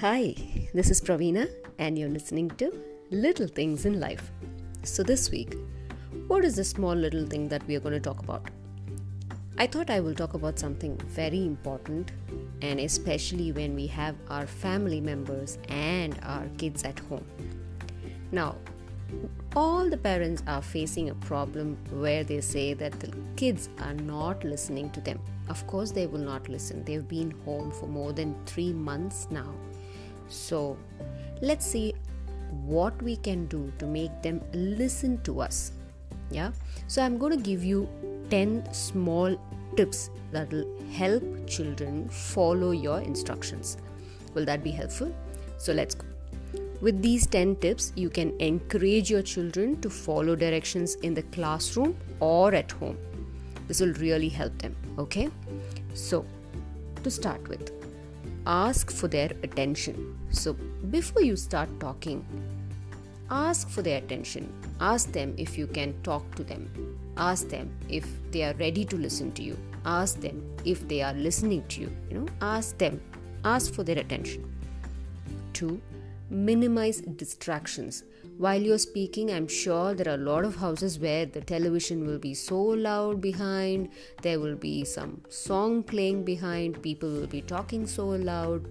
Hi, this is Praveena, and you're listening to Little Things in Life. So, this week, what is the small little thing that we are going to talk about? I thought I will talk about something very important, and especially when we have our family members and our kids at home. Now, all the parents are facing a problem where they say that the kids are not listening to them. Of course, they will not listen. They've been home for more than 3 months now. So, let's see what we can do to make them listen to us. Yeah. So, I'm going to give you 10 small tips that will help children follow your instructions. Will that be helpful? So, let's go. With these 10 tips, you can encourage your children to follow directions in the classroom or at home. This will really help them, okay? So, to start with, ask for their attention. So, before you start talking, ask for their attention. Ask them if you can talk to them. Ask them if they are ready to listen to you. Ask them if they are listening to you. Ask them. Ask for their attention. 2. Minimize distractions. While you're speaking, I'm sure there are a lot of houses where the television will be so loud behind, there will be some song playing behind, people will be talking so loud,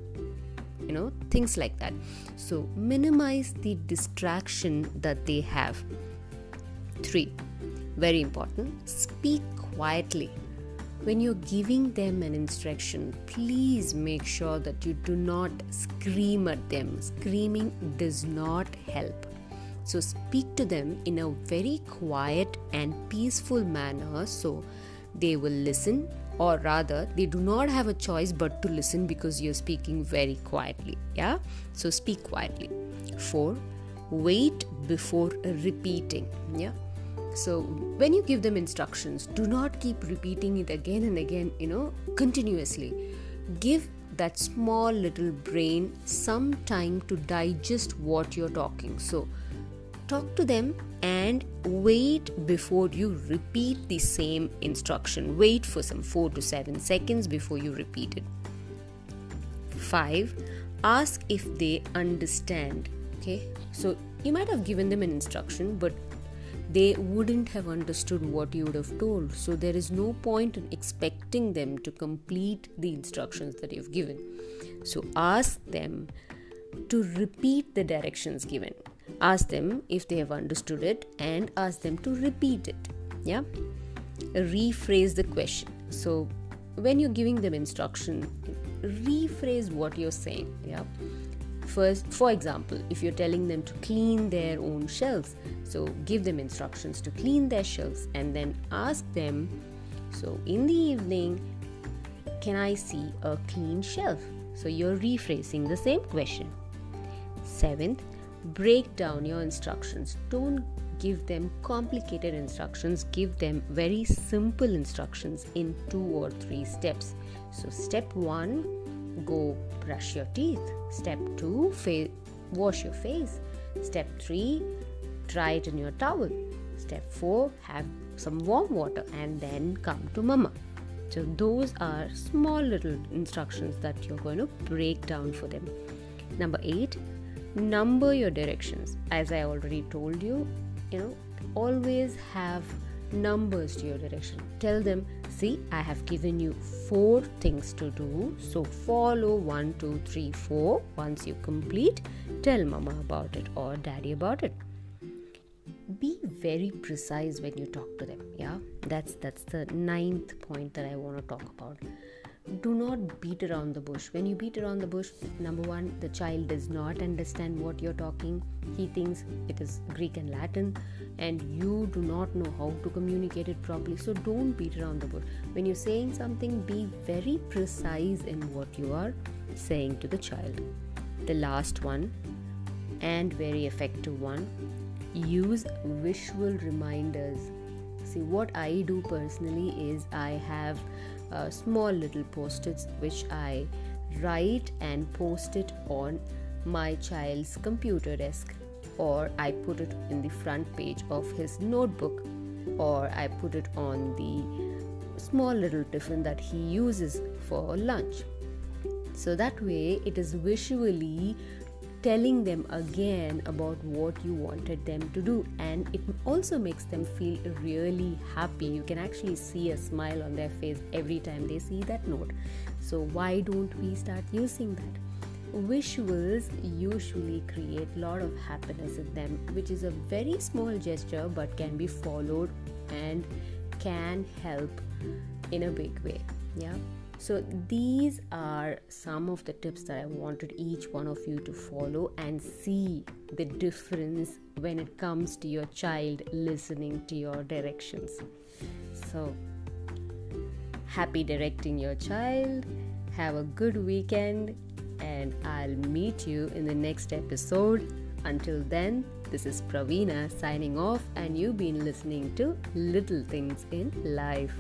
things like that. So minimize the distraction that they have. 3. Very important, speak quietly. When you're giving them an instruction, please make sure that you do not scream at them. Screaming does not help. So speak to them in a very quiet and peaceful manner so they will listen, or rather they do not have a choice but to listen because you're speaking very quietly. Yeah? So speak quietly. 4. Wait before repeating. Yeah? So when you give them instructions, do not keep repeating it again and again, continuously. Give that small little brain some time to digest what you're talking. So talk to them and wait before you repeat the same instruction. Wait for some 4 to 7 seconds before you repeat it. 5. Ask if they understand. Okay, so you might have given them an instruction, but they wouldn't have understood what you would have told. So there is no point in expecting them to complete the instructions that you've given. So ask them to repeat the directions given. Ask them if they have understood it and ask them to repeat it. Yeah? Rephrase the question. So when you're giving them instruction, rephrase what you're saying. Yeah? First, for example, if you're telling them to clean their own shelves, so give them instructions to clean their shelves and then ask them, so in the evening, can I see a clean shelf? So you're rephrasing the same question. 7th, break down your instructions. Don't give them complicated instructions. Give them very simple instructions in 2 or 3 steps. So step 1, go brush your teeth. Step 2, wash your face. Step 3, dry it in your towel. Step 4, have some warm water and then come to mama. So those are small little instructions that you're going to break down for them. Number 8, number your directions. As I already told you, always have numbers to your direction. Tell them, see, I have given you 4 things to do, so follow 1, 2, 3, 4. Once you complete, tell mama about it or daddy about it. Be very precise when you talk to them. Yeah, that's the 9th point that I want to talk about. Do not beat around the bush. When you beat around the bush, number 1, the child does not understand what you're talking. He thinks it is Greek and Latin and you do not know how to communicate it properly. So don't beat around the bush. When you're saying something, be very precise in what you are saying to the child. The last one and very effective one, use visual reminders. See, what I do personally is I have small little post-its which I write and post it on my child's computer desk, or I put it in the front page of his notebook, or I put it on the small little tiffin that he uses for lunch. So that way it is visually telling them again about what you wanted them to do, and it also makes them feel really happy. You can actually see a smile on their face every time they see that note. So why don't we start using that? Visuals usually create a lot of happiness in them, which is a very small gesture but can be followed and can help in a big way. Yeah. So these are some of the tips that I wanted each one of you to follow and see the difference when it comes to your child listening to your directions. So happy directing your child. Have a good weekend, and I'll meet you in the next episode. Until then, this is Praveena signing off, and you've been listening to Little Things in Life.